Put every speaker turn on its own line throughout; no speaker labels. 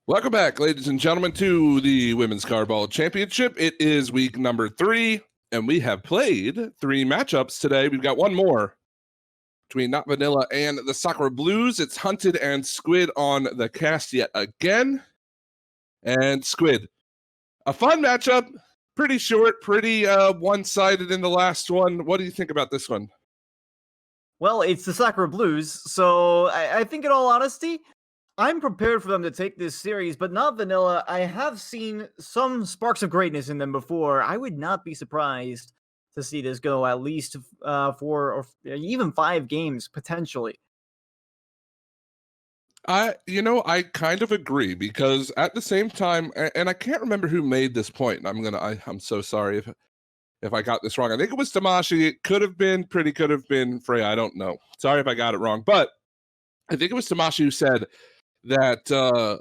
Welcome back, ladies and gentlemen, to the Women's Cardball Championship. It is week number 3, and we have played 3 matchups today. We've got one more between Not Vanilla and the Sakura Blues. It's Hunted and Squid on the cast yet again. And Squid, a fun matchup, pretty short, pretty one-sided in the last one. What do you think about this one?
Well, it's the Sakura Blues, so I think in all honesty, I'm prepared for them to take this series, but Not Vanilla. I have seen some sparks of greatness in them before. I would not be surprised to see this go at least 4 or even 5 games potentially.
I kind of agree because at the same time, and I can't remember who made this point. And I'm so sorry if I got this wrong. I think it was Tamashi. It could have been Freya. I don't know. Sorry if I got it wrong, but I think it was Tamashi who said that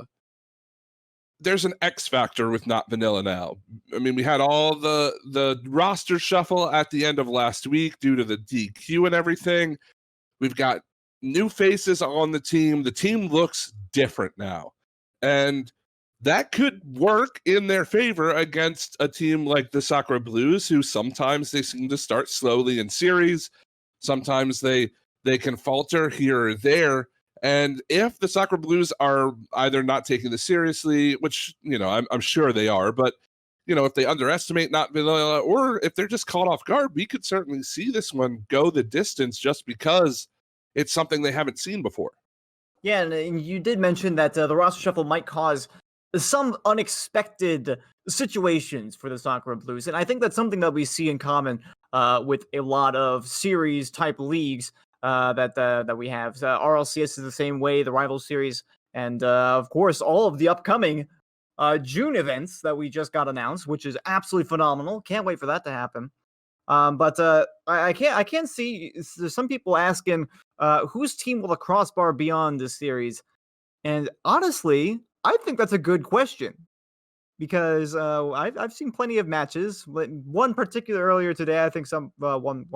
there's an X factor with Not Vanilla now. I mean, we had all the roster shuffle at the end of last week due to the DQ and everything. We've got new faces on the team. The team looks different now. And that could work in their favor against a team like the Sakura Blues, who sometimes they seem to start slowly in series. Sometimes they can falter here or there. And if the Sakura Blues are either not taking this seriously, which, I'm sure they are, but, if they underestimate Not Vanilla, or if they're just caught off guard, we could certainly see this one go the distance just because it's something they haven't seen before.
Yeah, and you did mention that the roster shuffle might cause some unexpected situations for the Sakura Blues, and I think that's something that we see in common with a lot of series type leagues that we have. RLCS is the same way, the Rival Series, and of course all of the upcoming June events that we just got announced, which is absolutely phenomenal. Can't wait for that to happen. But I can't see. There's some people asking whose team will the crossbar be on this series, and honestly, I think that's a good question because I've seen plenty of matches. One particular earlier today, I think one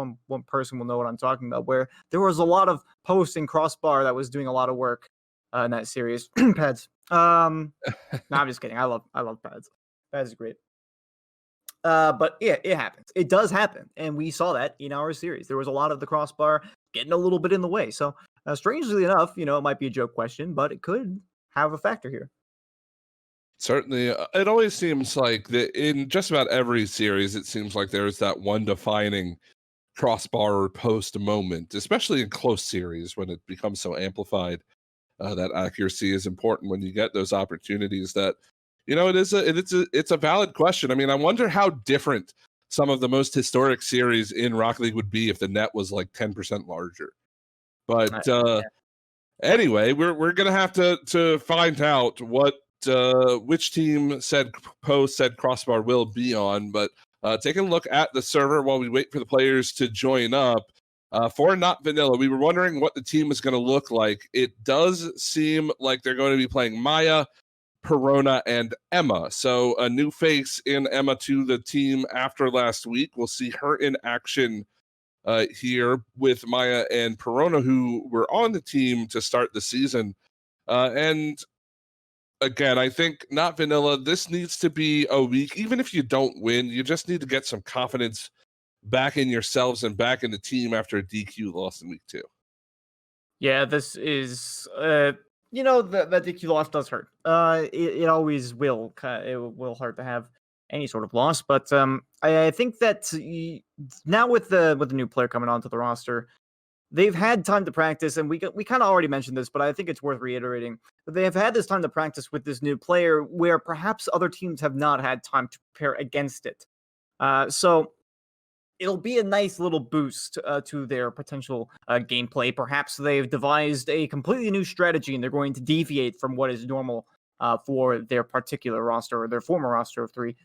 person will know what I'm talking about, where there was a lot of posts in crossbar that was doing a lot of work in that series. Pads. No, I'm just kidding. I love pads. Pads is great. But yeah, it happens. It does happen, and we saw that in our series. There was a lot of the crossbar getting a little bit in the way. So, strangely enough, it might be a joke question, but it could have a factor here.
Certainly, it always seems like that in just about every series, it seems like there's that one defining crossbar or post moment, especially in close series when it becomes so amplified. That accuracy is important when you get those opportunities. That it's a valid question. I mean, I wonder how different some of the most historic series in Rocket League would be if the net was like 10% larger. But
Yeah.
anyway, we're gonna have to find out which team said crossbar will be on. But taking a look at the server while we wait for the players to join up. For Not Vanilla, we were wondering what the team is going to look like. It does seem like they're going to be playing Maya, Perona, and Emma. So a new face in Emma to the team after last week. We'll see her in action here with Maya and Perona, who were on the team to start the season. And again, I think Not Vanilla, this needs to be a week. Even if you don't win, you just need to get some confidence back in yourselves and back in the team after a DQ loss in week 2.
Yeah, this is that DQ loss does hurt. It always will. It will hurt to have any sort of loss, but I think that now with the new player coming onto the roster, they've had time to practice, and we kind of already mentioned this, but I think it's worth reiterating that they have had this time to practice with this new player, where perhaps other teams have not had time to prepare against it. So it'll be a nice little boost to their potential gameplay. Perhaps they've devised a completely new strategy and they're going to deviate from what is normal for their particular roster or their former roster of 3.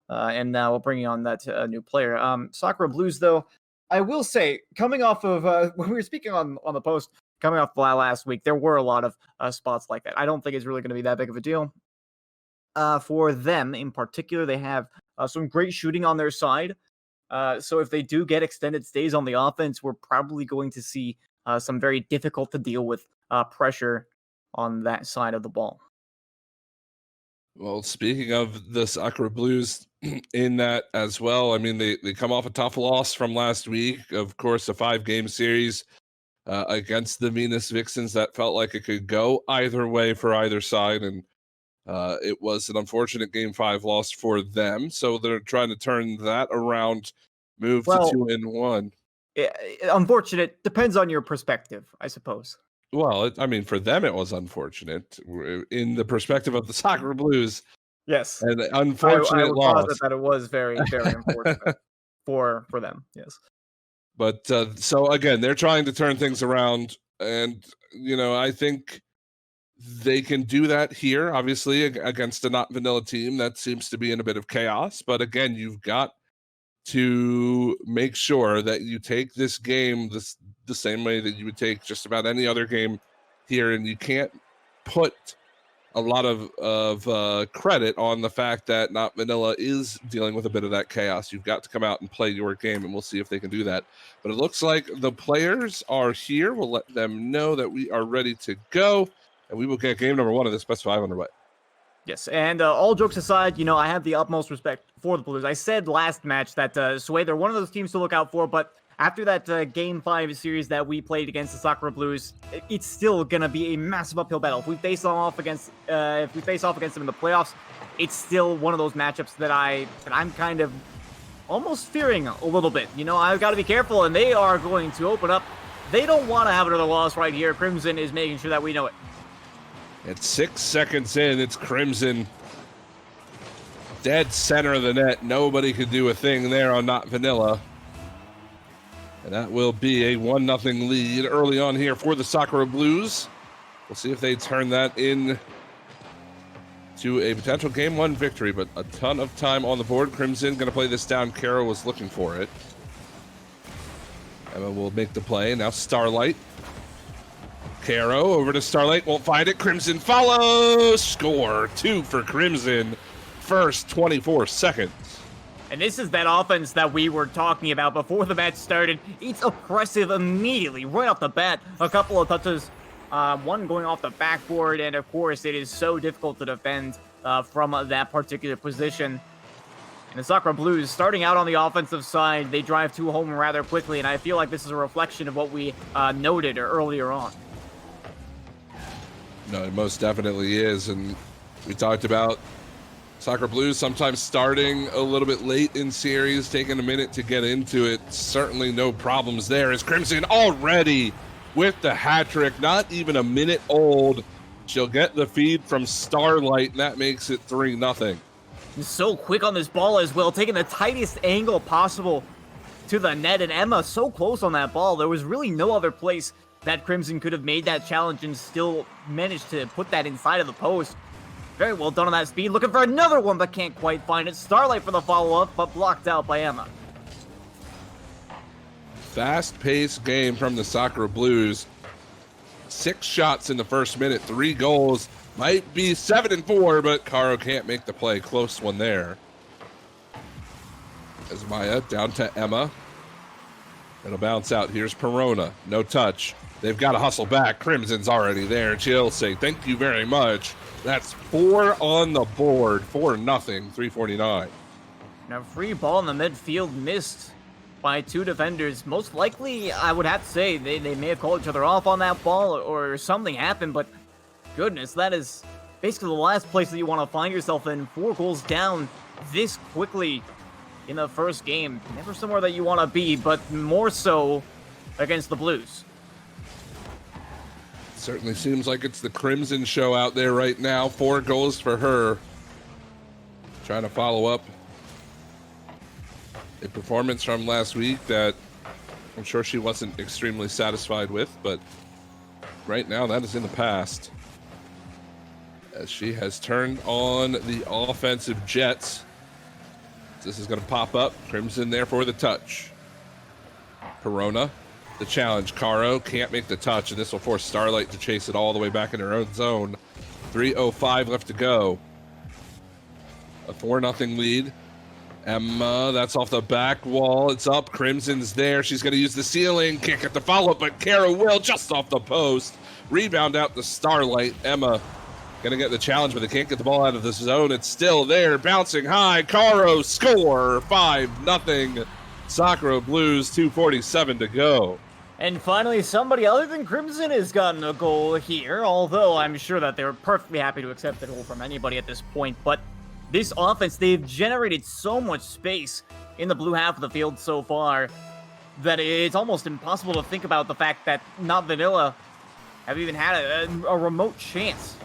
And now bringing on that new player. Sakura Blues, though, I will say, coming off of when we were speaking on the post, coming off last week, there were a lot of spots like that. I don't think it's really going to be that big of a deal. For them in particular, they have some great shooting on their side. So if they do get extended stays on the offense, we're probably going to see some very difficult to deal with pressure on that side of the ball.
Well, speaking of the Sakura Blues in that as well, I mean, they come off a tough loss from last week. Of course, a 5-game series against the Venus Vixens that felt like it could go either way for either side. And it was an unfortunate Game 5 loss for them. So they're trying to turn that around, move to
Well,
2-1.
unfortunate depends on your perspective, I suppose.
Well, I mean, for them, it was unfortunate. In the perspective of the Sakura Blues,
Yes,
an
I
unfortunate
would
loss.
posit that it was very, very unfortunate for them. Yes.
But so again, they're trying to turn things around, and I think they can do that here. Obviously, against a not vanilla team that seems to be in a bit of chaos. But again, you've got to make sure that you take this game the same way that you would take just about any other game here, and you can't put a lot of credit on the fact that Not Vanilla is dealing with a bit of that chaos. You've got to come out and play your game, and we'll see if they can do that. But it looks like the players are here. We'll let them know that we are ready to go, and we will get game number 1 of this best 5 underway.
Yes, and all jokes aside, I have the utmost respect for the Blues. I said last match that Sway, they're one of those teams to look out for, but after that Game 5 series that we played against the Sakura Blues, it's still gonna be a massive uphill battle. If we face off against them in the playoffs, it's still one of those matchups that I'm kind of almost fearing a little bit. I've got to be careful, and they are going to open up. They don't want to have another loss right here. Crimson is making sure that we know it.
At 6 seconds in, it's Crimson. Dead center of the net. Nobody could do a thing there on Not Vanilla. And that will be a 1-0 lead early on here for the Sakura Blues. We'll see if they turn that in to a potential Game 1 victory, but a ton of time on the board. Crimson going to play this down. Kara was looking for it. Emma will make the play. Now Starlight. Caro over to Starlight, won't find it. Crimson follows. Score 2 for Crimson. First 24 seconds.
And this is that offense that we were talking about before the match started. It's oppressive immediately, right off the bat. A couple of touches, one going off the backboard, and of course it is so difficult to defend from that particular position. And the Sakura Blues, starting out on the offensive side, they drive to home rather quickly, and I feel like this is a reflection of what we noted earlier on.
No, it most definitely is, and we talked about Sakura Blues sometimes starting a little bit late in series, taking a minute to get into it. Certainly no problems there, as Crimson already with the hat trick, not even a minute old. She'll get the feed from Starlight, and that makes it 3-0.
He's so quick on this ball as well, taking the tightest angle possible to the net, and Emma so close on that ball. There was really no other place that Crimson could have made that challenge and still managed to put that inside of the post. Very well done on that speed. Looking for another one, but can't quite find it. Starlight for the follow-up, but blocked out by Emma.
Fast-paced game from the Sakura Blues. 6 shots in the first minute, 3 goals. Might be 7-4, but Caro can't make the play. Close one there. As Maya down to Emma. It'll bounce out. Here's Perona. No touch. They've got to hustle back. Crimson's already there. She'll say thank you very much. That's 4 on the board. 4-0, 3:49.
Now, free ball in the midfield missed by 2 defenders. Most likely, I would have to say, they may have called each other off on that ball or something happened, but goodness, that is basically the last place that you want to find yourself in. 4 goals down this quickly in the first game. Never somewhere that you want to be, but more so against the Blues.
Certainly seems like it's the Crimson show out there right now. 4 goals for her. Trying to follow up a performance from last week that I'm sure she wasn't extremely satisfied with, but right now that is in the past, as she has turned on the offensive jets. This is going to pop up. Crimson there for the touch. Perona. The challenge. Caro can't make the touch, and this will force Starlight to chase it all the way back in her own zone. 3:05 left to go. A 4-0 lead. Emma, that's off the back wall. It's up. Crimson's there. She's going to use the ceiling. Can't get the follow-up, but Kara will just off the post. Rebound out to Starlight. Emma Gonna get the challenge, but they can't get the ball out of the zone. It's still there, bouncing high. Caro score, 5-0. Sakura Blues, 2:47 to go.
And finally, somebody other than Crimson has gotten a goal here, although I'm sure that they're perfectly happy to accept a goal from anybody at this point. But this offense, they've generated so much space in the blue half of the field so far that it's almost impossible to think about the fact that Not Vanilla have even had a remote chance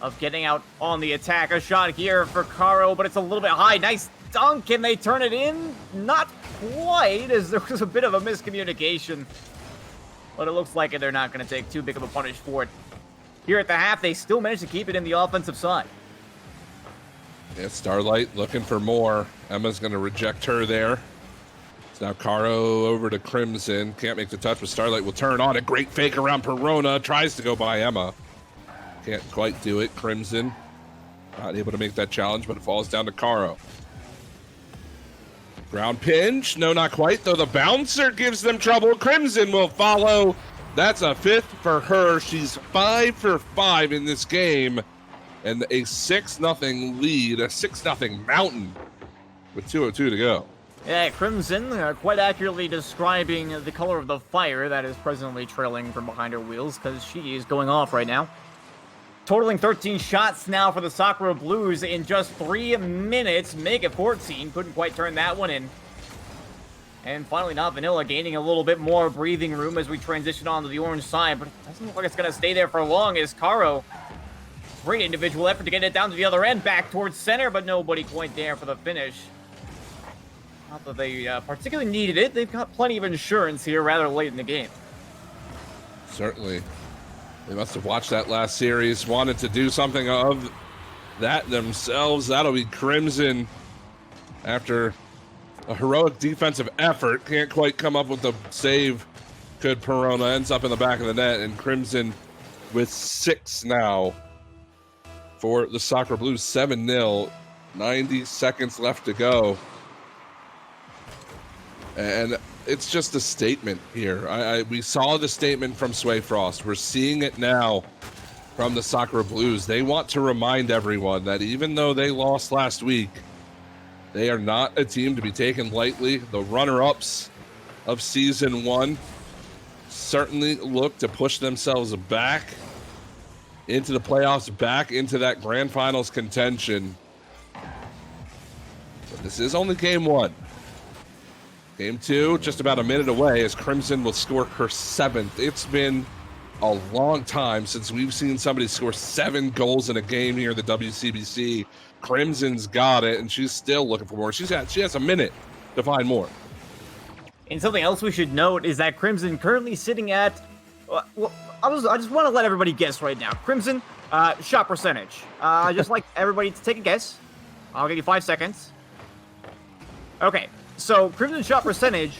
of getting out on the attack. A shot here for Caro, but it's a little bit high. Nice dunk. Can they turn it in? Not quite, as there was a bit of a miscommunication. But it looks like they're not going to take too big of a punish for it. Here at the half, they still managed to keep it in the offensive side.
Yeah, Starlight looking for more. Emma's going to reject her there. It's now Caro over to Crimson. Can't make the touch, but Starlight will turn on it. Great fake around Perona. Tries to go by Emma. Can't quite do it. Crimson not able to make that challenge, but it falls down to Caro. Ground pinch. No, not quite, though the bouncer gives them trouble. Crimson will follow. That's a 5th for her. She's 5 for 5 in this game. And a 6-0 lead, a 6-0 mountain with 2:02 to go.
Yeah, Crimson quite accurately describing the color of the fire that is presently trailing from behind her wheels, because she is going off right now. Totaling 13 shots now for the Sakura Blues in just 3 minutes. Make it 14. Couldn't quite turn that one in. And finally, Not Vanilla gaining a little bit more breathing room as we transition onto the orange side, but it doesn't look like it's going to stay there for long as Caro, great individual effort to get it down to the other end, back towards center, but nobody quite there for the finish. Not that they particularly needed it. They've got plenty of insurance here rather late in the game.
Certainly. They must have watched that last series, wanted to do something of that themselves. That'll be Crimson after a heroic defensive effort. Can't quite come up with the save. Could Perona, ends up in the back of the net, and Crimson with 6 now for the Sakura Blues. 7-0. 90 seconds left to go. And it's just a statement here. We saw the statement from Sway Frost. We're seeing it now from the Sakura Blues. They want to remind everyone that even though they lost last week, they are not a team to be taken lightly. The runner-ups of Season 1 certainly look to push themselves back into the playoffs, back into that grand finals contention. But this is only Game 1. Game 2, just about a minute away, as Crimson will score her 7th. It's been a long time since we've seen somebody score 7 goals in a game here at the WCBC. Crimson's got it, and she's still looking for more. She has a minute to find more.
And something else we should note is that Crimson currently sitting at... Well, I just want to let everybody guess right now. Crimson, shot percentage. I'd just like everybody to take a guess. I'll give you 5 seconds. Okay. So, Crimson shot percentage,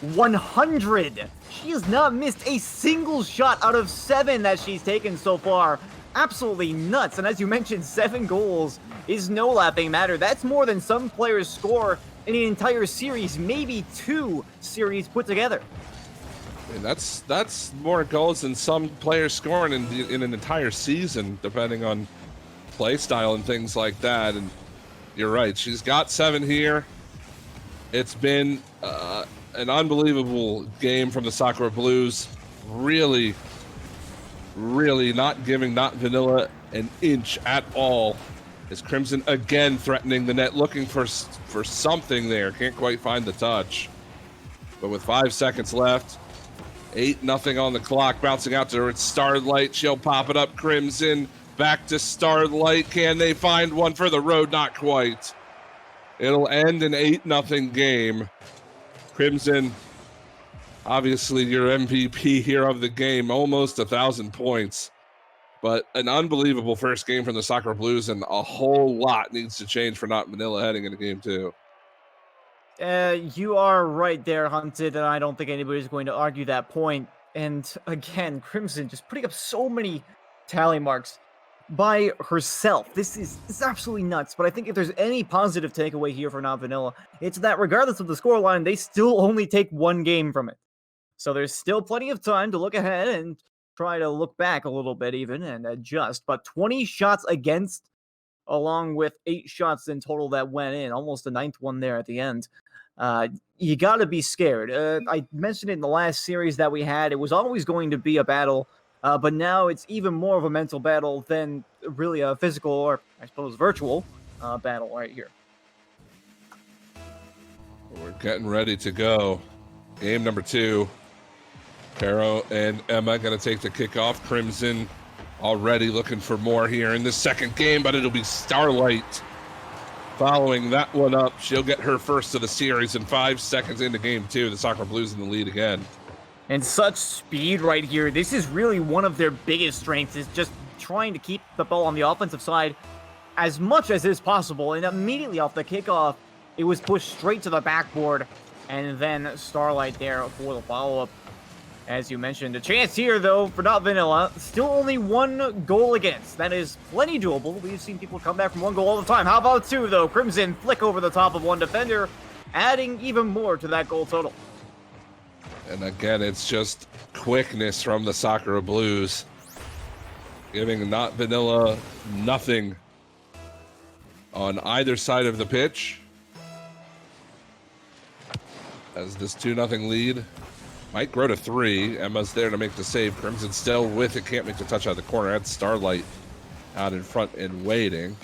100. She has not missed a single shot out of 7 that she's taken so far. Absolutely nuts. And as you mentioned, 7 goals is no laughing matter. That's more than some players score in an entire series, maybe 2 series put together.
And that's more goals than some players scoring in an entire season, depending on play style and things like that. And you're right, she's got 7 here. It's been an unbelievable game from the Sakura Blues. Really, really not giving Not Vanilla an inch at all. As Crimson again threatening the net, looking for something there. Can't quite find the touch. But with 5 seconds left, 8-0 on the clock. Bouncing out to her, it's Starlight. She'll pop it up. Crimson back to Starlight. Can they find one for the road? Not quite. It'll end an 8-0 game. Crimson, obviously your MVP here of the game, almost 1,000 points. But an unbelievable first game from the Sakura Blues, and a whole lot needs to change for Not Vanilla heading into Game 2.
You are right there, Hunted, and I don't think anybody's going to argue that point. And again, Crimson just putting up so many tally marks by herself. This is absolutely nuts, but I think if there's any positive takeaway here for Not Vanilla, it's that regardless of the scoreline, they still only take 1 game from it. So there's still plenty of time to look ahead and try to look back a little bit even and adjust. But 20 shots against, along with 8 shots in total that went in, almost a ninth one there at the end. You got to be scared. I mentioned it in the last series that we had. It was always going to be a battle, but now it's even more of a mental battle than really a physical or, I suppose, virtual battle right here.
We're getting ready to go. Game number 2. Caro and Emma going to take the kickoff. Crimson already looking for more here in the second game, but it'll be Starlight following that one up. She'll get her first of the series in 5 seconds into game 2. The Sakura Blues in the lead again.
And such speed right here. This is really one of their biggest strengths, is just trying to keep the ball on the offensive side as much as is possible. And immediately off the kickoff, it was pushed straight to the backboard, and then Starlight there for the follow-up. As you mentioned, a chance here, though, for Not Vanilla. Still only 1 goal against. That is plenty doable. We've seen people come back from 1 goal all the time. How about 2, though? Crimson flick over the top of 1 defender, adding even more to that goal total.
And again, it's just quickness from the Sakura Blues, giving Not Vanilla nothing on either side of the pitch. As this 2-0 lead might grow to 3. Emma's there to make the save. Crimson still with it. Can't make the touch out of the corner. That's Starlight out in front and waiting.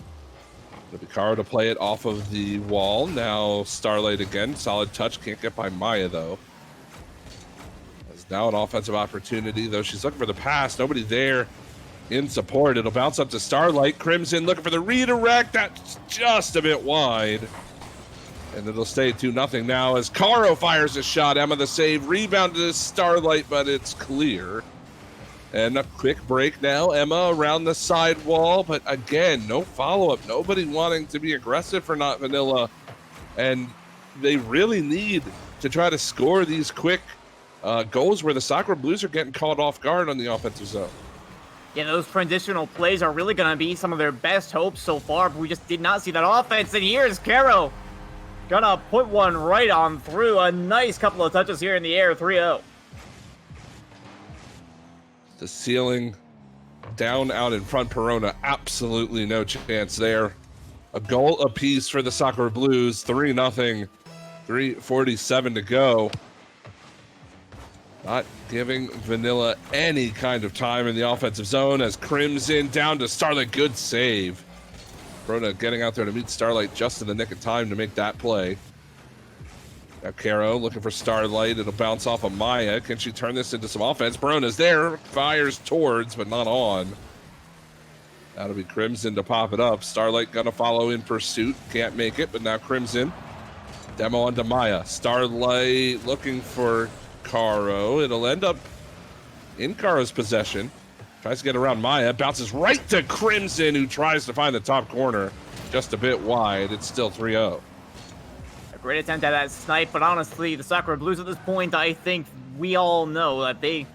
It'll be Caro to play it off of the wall. Now Starlight again. Solid touch. Can't get by Maya, though. As now an offensive opportunity, though. She's looking for the pass. Nobody there in support. It'll bounce up to Starlight. Crimson looking for the redirect. That's just a bit wide. And it'll stay 2-0 now as Caro fires a shot. Emma the save. Rebound to Starlight, but it's clear. And a quick break now. Emma around the side wall, but again, no follow-up. Nobody wanting to be aggressive for Not Vanilla. And they really need to try to score these quick goals where the Sakura Blues are getting caught off guard on the offensive zone.
Yeah, those transitional plays are really going to be some of their best hopes so far, but we just did not see that offense. And here's Caro. Gonna put one right on through. A nice couple of touches here in the air. 3-0.
The ceiling down out in front. Perona, absolutely no chance there. A goal apiece for the Sakura Blues. 3-0. 3:47 to go. Not giving Vanilla any kind of time in the offensive zone as Crimson down to Starlight. Good save. Perona getting out there to meet Starlight just in the nick of time to make that play. Now Caro looking for Starlight. It'll bounce off of Maya. Can she turn this into some offense? Perona's there. Fires towards, but not on. That'll be Crimson to pop it up. Starlight gonna follow in pursuit. Can't make it, but now Crimson. Demo onto Maya. Starlight looking for Caro. It'll end up in Caro's possession. Tries to get around Maya. Bounces right to Crimson, who tries to find the top corner. Just a bit wide. It's still 3-0.
A great attempt at that snipe, but honestly, the Sakura Blues at this point, I think we all know that they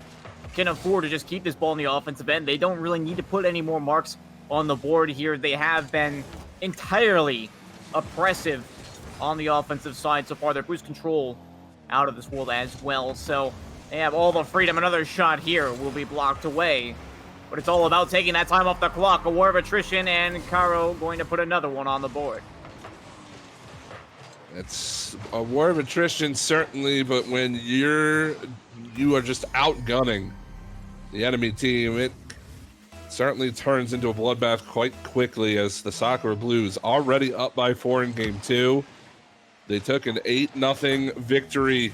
can afford to just keep this ball in the offensive end. They don't really need to put any more marks on the board here. They have been entirely oppressive on the offensive side so far. Their boost control out of this world as well. So they have all the freedom. Another shot here will be blocked away. But it's all about taking that time off the clock. A war of attrition, and Caro going to put another one on the board.
It's a war of attrition, certainly, but when you are just outgunning the enemy team, it certainly turns into a bloodbath quite quickly as the Sakura Blues already up by 4 in game 2. They took an 8-0 victory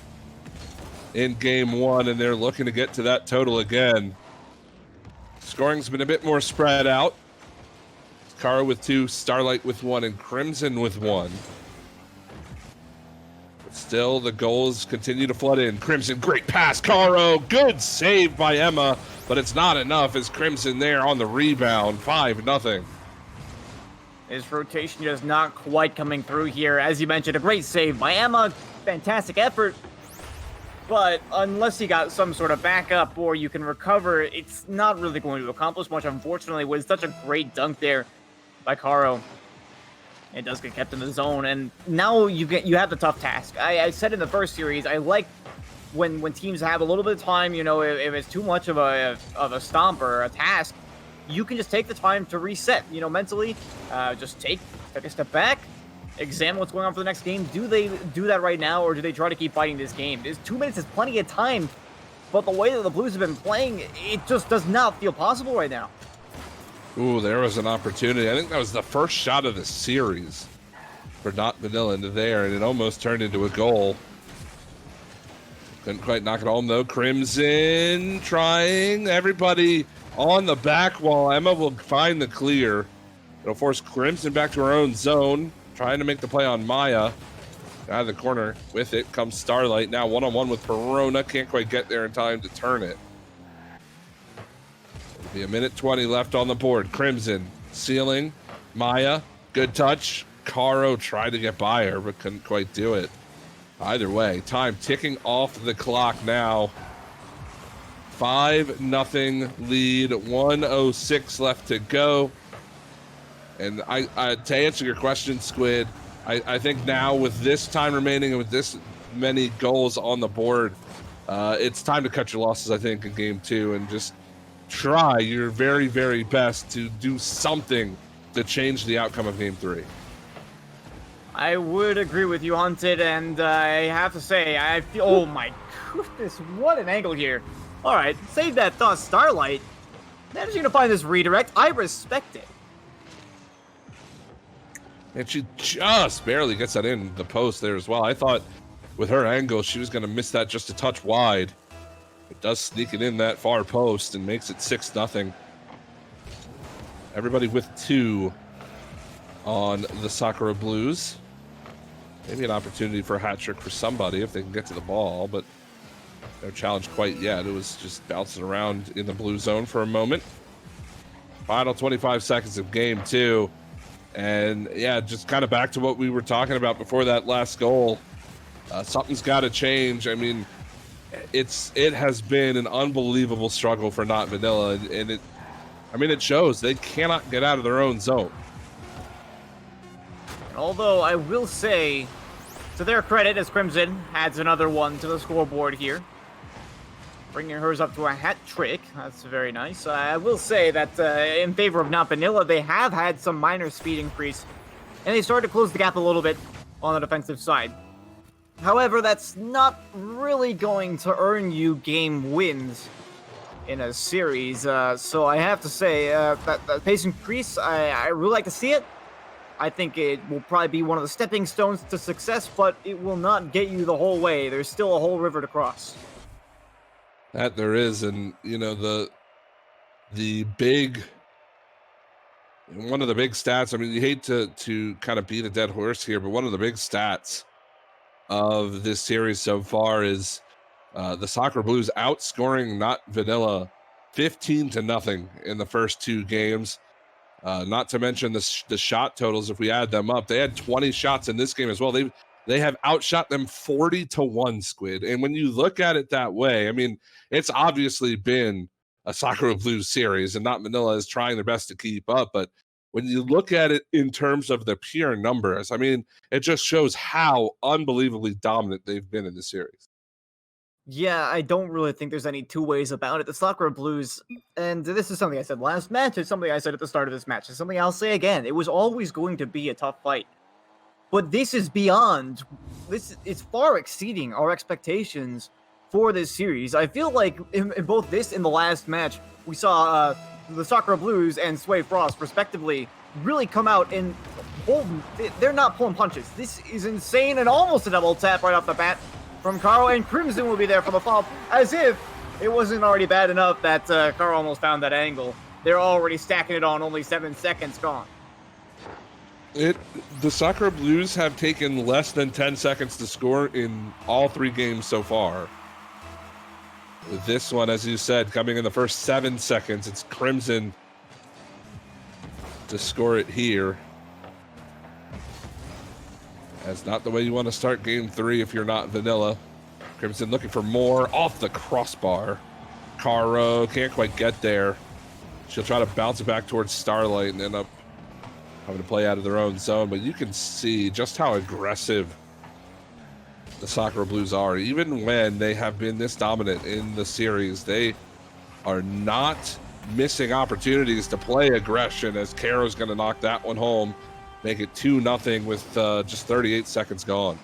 in game 1, and they're looking to get to that total again. Scoring's been a bit more spread out. Caro with 2, Starlight with 1, and Crimson with 1. But still, the goals continue to flood in. Crimson, great pass. Caro, good save by Emma, but it's not enough as Crimson there on the rebound. 5-0.
His rotation just not quite coming through here. As you mentioned, a great save by Emma. Fantastic effort. But unless you got some sort of backup or you can recover, it's not really going to accomplish much, unfortunately. With such a great dunk there by Caro. It does get kept in the zone, and now you have the tough task. I said in the first series, I like when teams have a little bit of time, you know, if it's too much of a stomp or a task, you can just take the time to reset, you know, mentally. Just take a step back, examine what's going on for the next game. Do they do that right now, or do they try to keep fighting this game? 2 minutes is plenty of time, but the way that the Blues have been playing, it just does not feel possible right now.
Ooh, there was an opportunity. I think that was the first shot of the series for Not Vanilla into there, and it almost turned into a goal. Couldn't quite knock it home, though. Crimson trying. Everybody on the back wall. Emma will find the clear. It'll force Crimson back to her own zone, trying to make the play on Maya. Out of the corner with it comes Starlight. Now one-on-one with Perona. Can't quite get there in time to turn it. It'll be a minute 20 left on the board. Crimson sealing. Maya, good touch. Caro tried to get by her, but couldn't quite do it. Either way, time ticking off the clock now. 5-0 lead, 1:06 left to go. And I to answer your question, Squid, I think now with this time remaining and with this many goals on the board, it's time to cut your losses, I think, in game 2 and just try your very, very best to do something to change the outcome of game 3.
I would agree with you, Hunted, and I have to say, I feel... Oh my goodness, what an angle here. All right, save that thought, Starlight. Managing to find this redirect, I respect it.
And she just barely gets that in the post there as well. I thought with her angle, she was going to miss that just a touch wide. It does sneak it in that far post and makes it 6-0. Everybody with 2 on the Sakura Blues. Maybe an opportunity for a hat trick for somebody if they can get to the ball, but no challenge quite yet. It was just bouncing around in the blue zone for a moment. Final 25 seconds of game 2. And yeah, just kind of back to what we were talking about before that last goal. Something's got to change. I mean, it has been an unbelievable struggle for Not Vanilla, and it shows. They cannot get out of their own zone.
Although I will say, to their credit, as Crimson adds another one to the scoreboard here, bringing hers up to a hat trick. That's very nice. I will say that in favor of Not Vanilla, they have had some minor speed increase, and they started to close the gap a little bit on the defensive side. However, that's not really going to earn you game wins in a series. So I have to say that pace increase, I really like to see it. I think it will probably be one of the stepping stones to success, but it will not get you the whole way. There's still a whole river to cross.
That there is, and you know the big one of the big stats. I mean, you hate to kind of beat a dead horse here, but one of the big stats of this series so far is the Sakura Blues outscoring Not Vanilla 15-0 in the first 2 games. Not to mention the shot totals. If we add them up, they had 20 shots in this game as well. They have outshot them 40-1, Squid. And when you look at it that way, I mean, it's obviously been a Sakura Blues series, and Not Vanilla is trying their best to keep up. But when you look at it in terms of the pure numbers, I mean, it just shows how unbelievably dominant they've been in the series.
Yeah, I don't really think there's any 2 ways about it. The Sakura Blues, and this is something I said last match, it's something I said at the start of this match, it's something I'll say again. It was always going to be a tough fight. But this is beyond, it's far exceeding our expectations for this series. I feel like in both this and the last match, we saw the Sakura Blues and Sway Frost, respectively, really come out and they're not pulling punches. This is insane, and almost a double tap right off the bat from Carl, and Crimson will be there for the follow-up, as if it wasn't already bad enough that Carl almost found that angle. They're already stacking it on, only 7 seconds gone.
The Sakura Blues have taken less than 10 seconds to score in all 3 games so far. With this one, as you said, coming in the first 7 seconds, it's Crimson to score it here. That's not the way you want to start game 3 if you're Not Vanilla. Crimson looking for more off the crossbar. Caro can't quite get there. She'll try to bounce it back towards Starlight and end up having to play out of their own zone. But you can see just how aggressive the Sakura Blues are. Even when they have been this dominant in the series, they are not missing opportunities to play aggression, as Caro's going to knock that one home, make it 2-0 with just 38 seconds gone.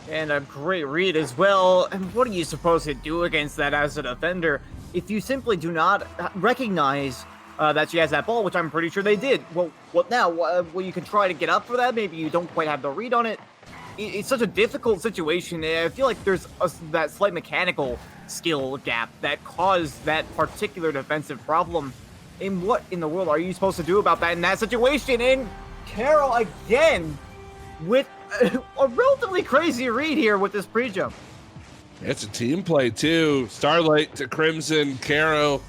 And a great read as well. And what are you supposed to do against that as a defender if you simply do not recognize that she has that ball, which I'm pretty sure they did? Well, what now? Well, you can try to get up for that. Maybe you don't quite have the read on it. It's such a difficult situation. I feel like there's that slight mechanical skill gap that caused that particular defensive problem. And what in the world are you supposed to do about that in that situation? And Carol again with a relatively crazy read here with this pre-jump.
It's a team play too. Starlight to Crimson, Caro.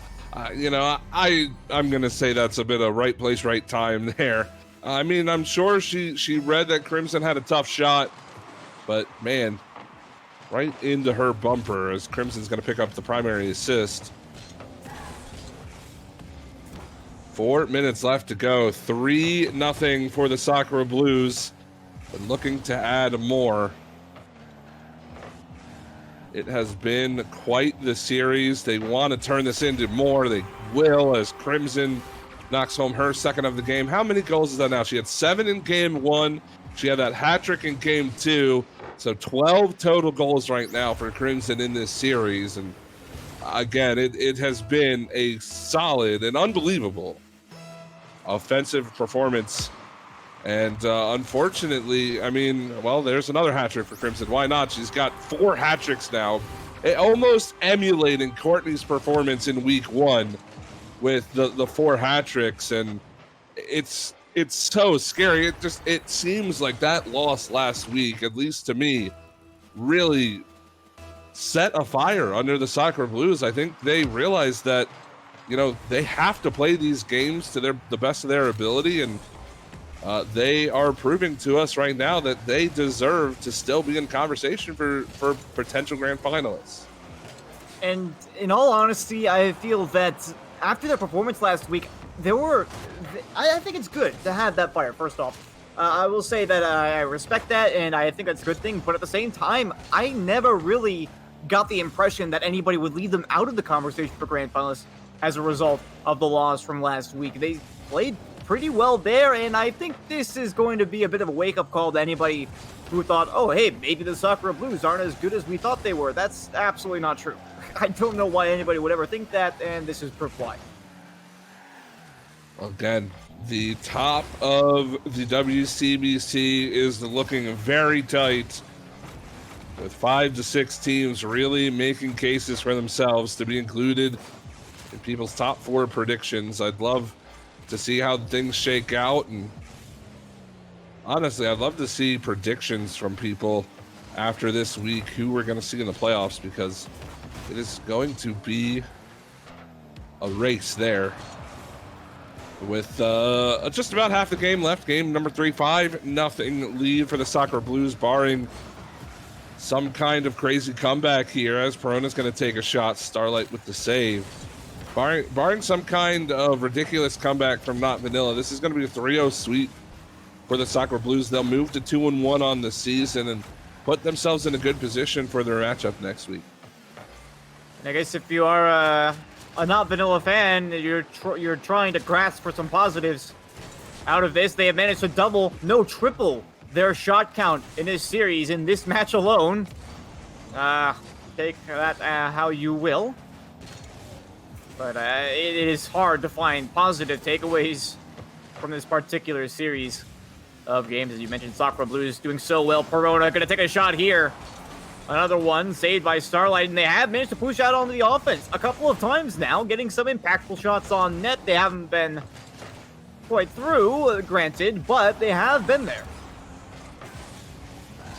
You know, I'm gonna say that's a bit of right place, right time there. I mean, I'm sure she read that Crimson had a tough shot, but man, right into her bumper as Crimson's gonna pick up the primary assist. 4 minutes left to go. 3-0 for the Sakura Blues, but looking to add more. It has been quite the series. They want to turn this into more. They will, as Crimson knocks home her second of the game. How many goals is that now? She had 7 in game 1. She had that hat trick in game 2. So 12 total goals right now for Crimson in this series. And again, it has been a solid and unbelievable offensive performance. And unfortunately, I mean, well, there's another hat trick for Crimson. Why not? She's got 4 hat tricks now, almost emulating Courtney's performance in week 1 with the 4 hat tricks. And it's so scary. It seems like that loss last week, at least to me, really set a fire under the Sakura Blues. I think they realized that, you know, they have to play these games to the best of their ability, and they are proving to us right now that they deserve to still be in conversation for potential grand finalists. And
in all honesty, I feel that after their performance last week, I think it's good to have that fire, first off. I will say that I respect that, and I think that's a good thing, but at the same time, I never really got the impression that anybody would leave them out of the conversation for grand finalists as a result of the loss from last week. They played pretty well there, and I think this is going to be a bit of a wake-up call to anybody who thought, oh, hey, maybe the Sakura Blues aren't as good as we thought they were. That's absolutely not true. I don't know why anybody would ever think that, and this is proof why.
Again, the top of the WCBC is looking very tight, with 5 to 6 teams really making cases for themselves to be included in people's top 4 predictions. I'd love to see how things shake out, and honestly, I'd love to see predictions from people after this week who we're going to see in the playoffs, because it is going to be a race there with just about half the game left. Game number 3, 5-0 lead for the Sakura Blues, barring some kind of crazy comeback here, as Perona's going to take a shot. Starlight with the save. Barring some kind of ridiculous comeback from Not Vanilla, this is going to be a 3-0 sweep for the Sakura Blues. They'll move to 2-1 on the season and put themselves in a good position for their matchup next week.
And I guess if you are a Not Vanilla fan, you're trying to grasp for some positives out of this. They have managed to double, no triple, their shot count in this series, in this match alone. Take that how you will. But it is hard to find positive takeaways from this particular series of games. As you mentioned, Sakura Blues doing so well. Perona going to take a shot here. Another one saved by Starlight, and they have managed to push out onto the offense a couple of times now, getting some impactful shots on net. They haven't been quite through, granted, but they have been there.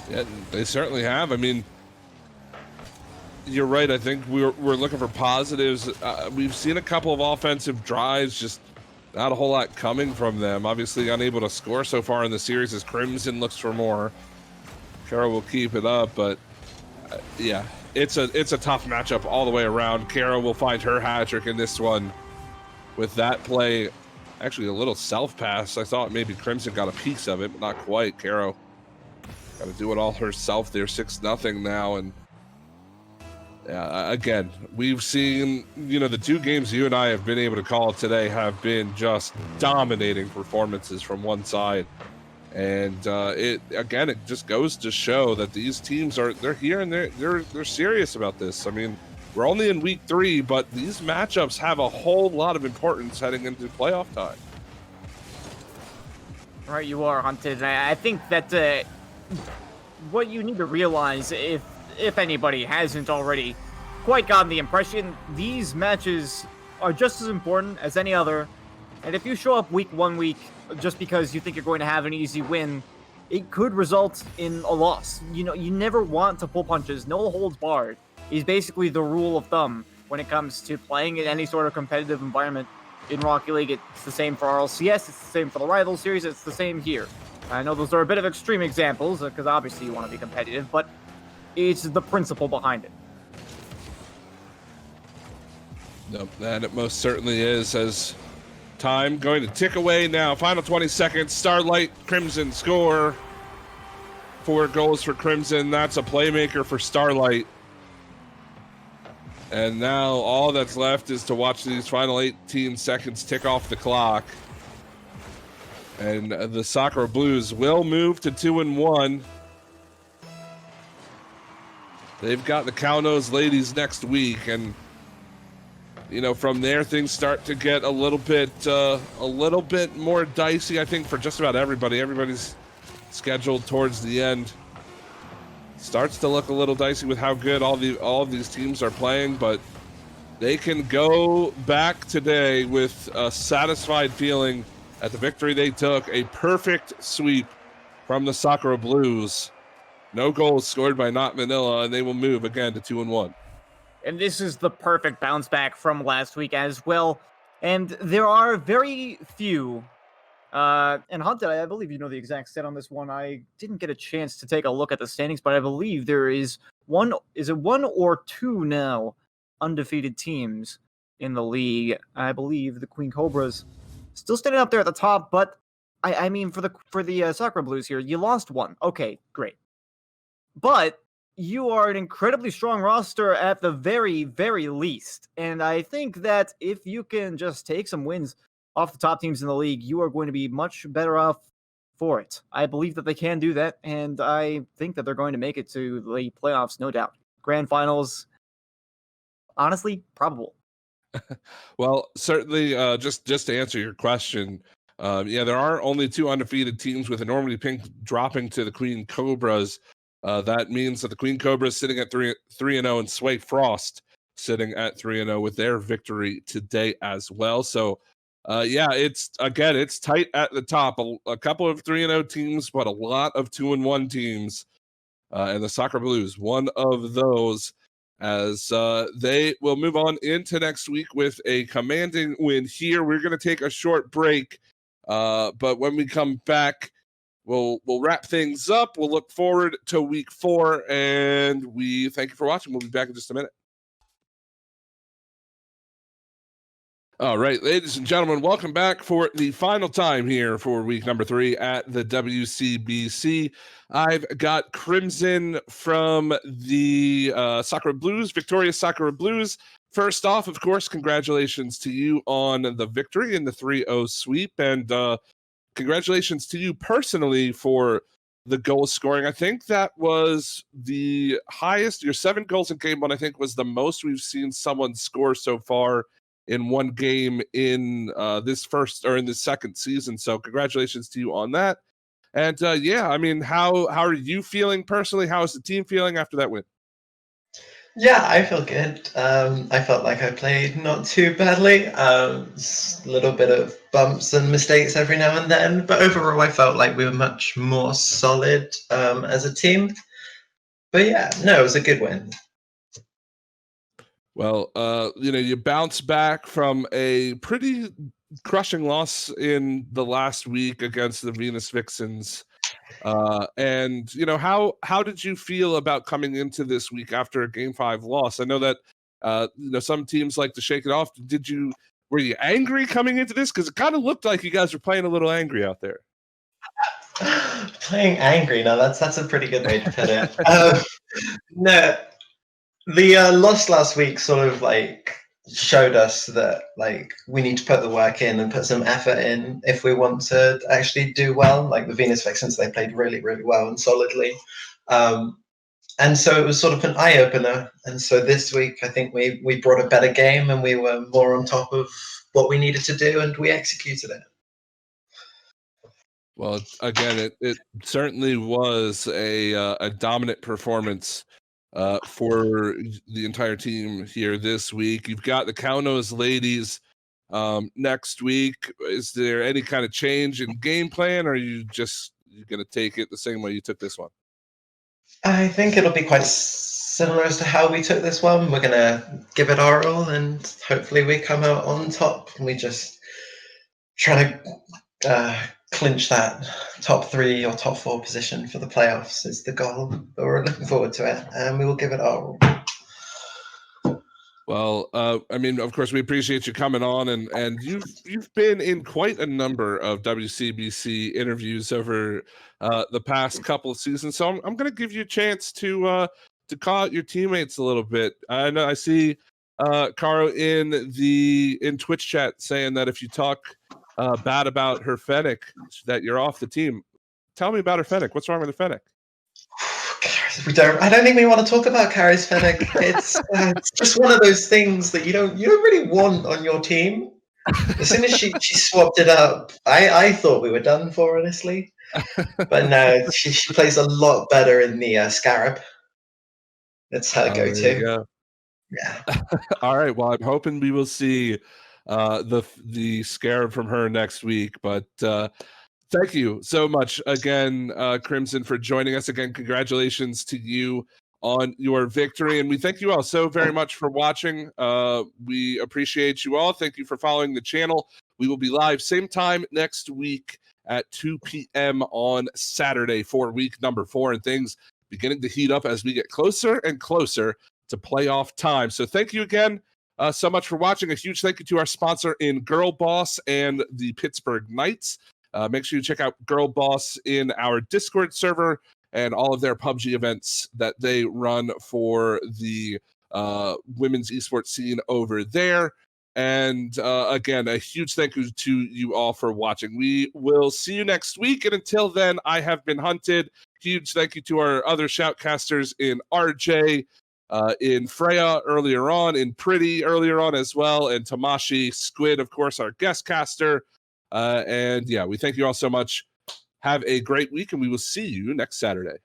Yeah, they certainly have. I mean, you're right. I think we're looking for positives. We've seen a couple of offensive drives, just not a whole lot coming from them. Obviously unable to score so far in the series as Crimson looks for more. Kara will keep it up, but yeah, it's a tough matchup all the way around. Kara will find her hat trick in this one with that play. Actually, a little self pass. I thought maybe Crimson got a piece of it, but not quite. Kara got to do it all herself. They're 6-0 now, and again, we've seen, the two games you and I have been able to call today have been just dominating performances from one side. And it just goes to show that these teams they're here and they're serious about this. I mean, we're only in week 3, but these matchups have a whole lot of importance heading into playoff time.
Right, you are, Hunted. I think that what you need to realize, if anybody hasn't already quite gotten the impression, these matches are just as important as any other. And if you show up week 1 week just because you think you're going to have an easy win, it could result in a loss. You never want to pull punches. No holds barred is basically the rule of thumb when it comes to playing in any sort of competitive environment in Rocket League. It's the same for RLCS, it's the same for the Rival Series, it's the same here. I know those are a bit of extreme examples, because obviously you want to be competitive, but it's the principle behind it.
Nope, and it most certainly is. As time going to tick away now, final 20 seconds, Starlight, Crimson score. 4 goals for Crimson, that's a playmaker for Starlight. And now all that's left is to watch these final 18 seconds tick off the clock. And the Sakura Blues will move to 2-1. They've got the Cownose ladies next week, and from there things start to get a little bit more dicey. I think for just about everybody. Everybody's scheduled towards the end starts to look a little dicey with how good all of these teams are playing, but they can go back today with a satisfied feeling at the victory they took. A perfect sweep from the Sakura Blues. No goals scored by Not Manila, and they will move again to 2-1.
And this is the perfect bounce back from last week as well. And there are very few. And Hunted, I believe you know the exact set on this one. I didn't get a chance to take a look at the standings, but I believe there is one or two now undefeated teams in the league. I believe the Queen Cobras still standing up there at the top, but I mean for the Sakura Blues here, you lost one. Okay, great. But you are an incredibly strong roster at the very, very least. And I think that if you can just take some wins off the top teams in the league, you are going to be much better off for it. I believe that they can do that, and I think that they're going to make it to the playoffs, no doubt. Grand finals, honestly, probable.
Well, certainly, just to answer your question, there are only 2 undefeated teams, with Enormity Pink dropping to the Queen Cobras. That means that the Queen Cobras sitting at 3-0, and Sway Frost sitting at 3-0 with their victory today as well. So, it's tight at the top. A couple of 3-0 teams, but a lot of 2-1 teams. And the Sakura Blues, one of those, as they will move on into next week with a commanding win here. We're going to take a short break, but when we come back, we'll wrap things up. We'll look forward to week 4, and we thank you for watching. We'll be back in just a minute. All right, ladies and gentlemen, welcome back for the final time here for week number 3 at the WCBC. I've got Crimson from the Sakura Blues, victorious Sakura Blues. First off, of course, congratulations to you on the victory in the 3-0 sweep, and congratulations to you personally for the goal scoring. I think that was the highest. Your 7 goals in game 1, I think, was the most we've seen someone score so far in one game in this second season. So congratulations to you on that. And how are you feeling personally? How is the team feeling after that win?
Yeah, I feel good. I felt like I played not too badly. A little bit of bumps and mistakes every now and then, but overall I felt like we were much more solid as a team. But yeah, no, it was a good win.
Well, you bounce back from a pretty crushing loss in the last week against the Venus Vixens. And how did you feel about coming into this week after a Game 5 loss? I know that some teams like to shake it off. Were you angry coming into this? Because it kind of looked like you guys were playing a little angry out there.
Playing angry. Now that's a pretty good way to put it. No, the loss last week sort of like showed us that like we need to put the work in and put some effort in if we want to actually do well. Like the Venus Vixens, they played really, really well and solidly. And so it was sort of an eye opener. And so this week, I think we brought a better game and we were more on top of what we needed to do, and we executed it.
Well, again, it certainly was a dominant performance for the entire team here this week. You've got the Kaunos ladies next week. Is there any kind of change in game plan, or are you going to take it the same way you took this one?
I think it'll be quite similar as to how we took this one. We're going to give it our all, and hopefully we come out on top. And we just try to clinch that top 3 or top 4 position for the playoffs is the goal. But we're looking forward to it, and we will give it our all.
Well, I mean, of course, we appreciate you coming on, and you've been in quite a number of WCBC interviews over the past couple of seasons. So I'm going to give you a chance to call out your teammates a little bit. I know I see Caro in Twitch chat saying that if you talk bad about her Fennec, that you're off the team. Tell me about her Fennec. What's wrong with her Fennec?
I don't think we want to talk about Carrie's Fennec. It's just one of those things that you don't really want on your team. As soon as she swapped it up, I thought we were done for, honestly. But no, she plays a lot better in the Scarab. That's her go-to. Yeah.
All right. Well, I'm hoping we will see the Scarab from her next week. But thank you so much again, Crimson, for joining us again. Congratulations to you on your victory, and we thank you all so very much for watching. We appreciate you all. Thank you for following the channel. We will be live same time next week at 2 p.m. on Saturday for week number 4, and things beginning to heat up as we get closer and closer to playoff time. So thank you again so much for watching. A huge thank you to our sponsor in Girl Boss and the Pittsburgh Knights. Make sure you check out Girl Boss in our Discord server and all of their PUBG events that they run for the women's esports scene over there. And again, a huge thank you to you all for watching. We will see you next week. And until then, I have been Hunted. Huge thank you to our other shoutcasters in RJ, in Freya earlier on, in Pretty earlier on as well, and Tamashi, Squid, of course, our guest caster. And yeah, we thank you all so much. Have a great week, and we will see you next Saturday.